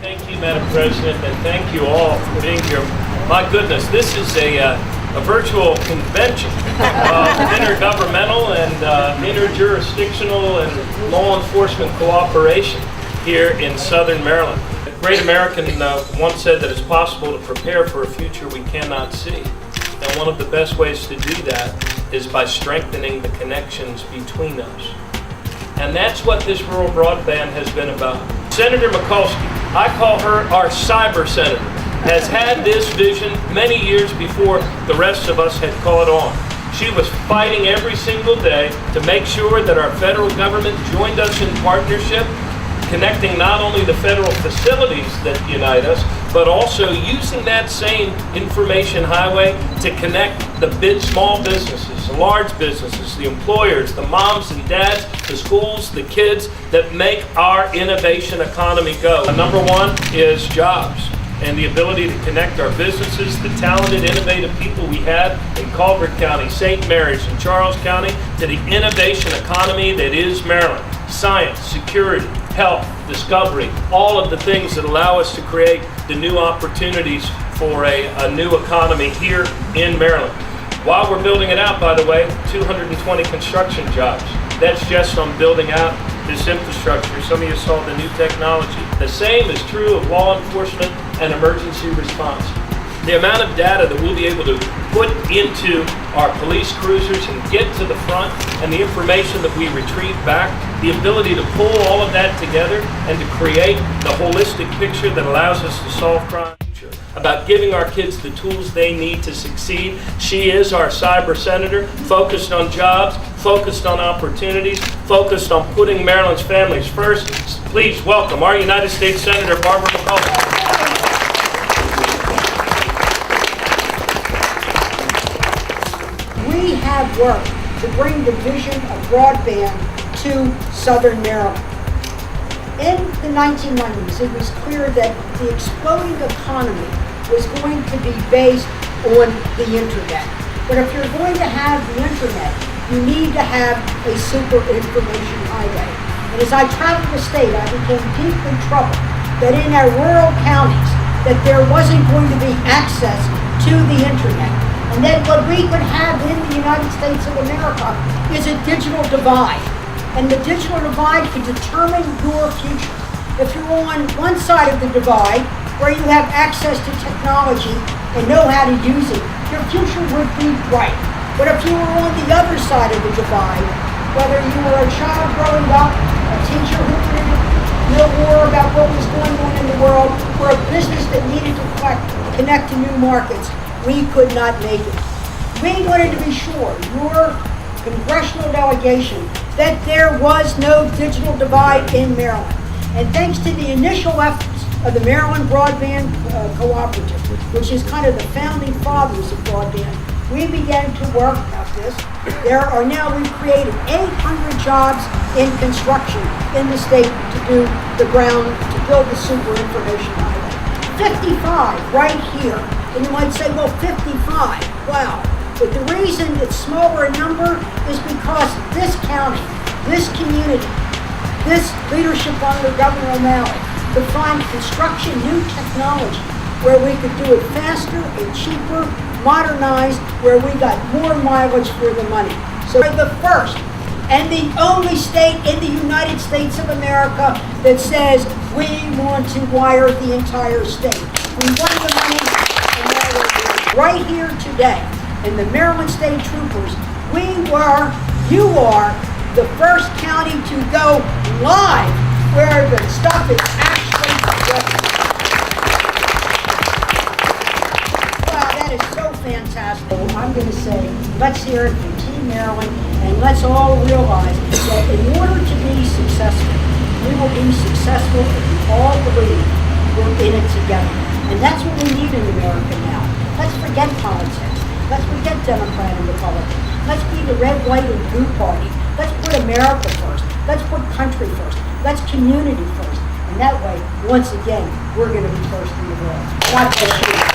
Thank you, Madam President, and thank you all for being here. My goodness, this is a virtual convention of intergovernmental and interjurisdictional and law enforcement cooperation here in Southern Maryland. A great American once said that it's possible to prepare for a future we cannot see. And one of the best ways to do that is by strengthening the connections between us. And that's what this rural broadband has been about. Senator Mikulski, I call her our cyber senator, has had this vision many years before the rest of us had caught on. She was fighting every single day to make sure that our federal government joined us in partnership, connecting not only the federal facilities that unite us, but also using that same information highway to connect the small businesses, the large businesses, the employers, the moms and dads, the schools, the kids that make our innovation economy go. Number one is jobs and the ability to connect our businesses, the talented, innovative people we have in Colbert County, St. Mary's, and Charles County to the innovation economy that is Maryland. Science, security, health, discovery, all of the things that allow us to create the new opportunities for a new economy here in Maryland. While we're building it out, by the way, 220 construction jobs. That's just on building out this infrastructure. Some of you saw the new technology. The same is true of law enforcement and emergency response. The amount of data that we'll be able to put into our police cruisers and get to the front, and the information that we retrieve back, the ability to pull all of that together and to create the holistic picture that allows us to solve crime. About giving our kids the tools they need to succeed. She is our cyber senator, focused on jobs, focused on opportunities, focused on putting Maryland's families first. Please welcome our United States Senator Barbara Mikulski. We have worked to bring the vision of broadband to Southern Maryland. In the 1990s, it was clear that the exploding economy was going to be based on the internet. But if you're going to have the internet, you need to have a super information highway. And as I traveled the state, I became deeply troubled that in our rural counties, that there wasn't going to be access to the internet. And that what we could have in the United States of America is a digital divide. And the digital divide can determine your future. If you're on one side of the divide, where you have access to technology and know how to use it, your future would be bright. But if you were on the other side of the divide, whether you were a child growing up, a teacher who didn't know more about what was going on in the world, or a business that needed to connect to new markets, we could not make it. We wanted to be sure, your congressional delegation, that there was no digital divide in Maryland. And thanks to the initial efforts of the Maryland Broadband Cooperative, which is kind of the founding fathers of broadband, we began to work at this. We've created 800 jobs in construction in the state to do the ground, to build the super information highway. 55 right here. And you might say, well, 55, wow. But the reason it's smaller in number is because this county, this community, this leadership under Governor O'Malley could find construction new technology where we could do it faster and cheaper, modernized, where we got more mileage for the money. So we're the first and the only state in the United States of America that says we want to wire the entire state. We want the money, and now we're doing it. Right here today, in the Maryland State Troopers, you are the first county to go live where the stuff is actually ready. Wow, that is so fantastic. I'm going to say, let's hear it from Team Maryland, and let's all realize that in order to be successful, we will be successful if we all believe we're in it together. And that's what we need in America now. Let's forget politics. Let's forget Democrat and Republican. Let's be the red, white, and blue party. Let's put America first. Let's put country first. Let's community first. And that way, once again, we're going to be first in the world. God bless you.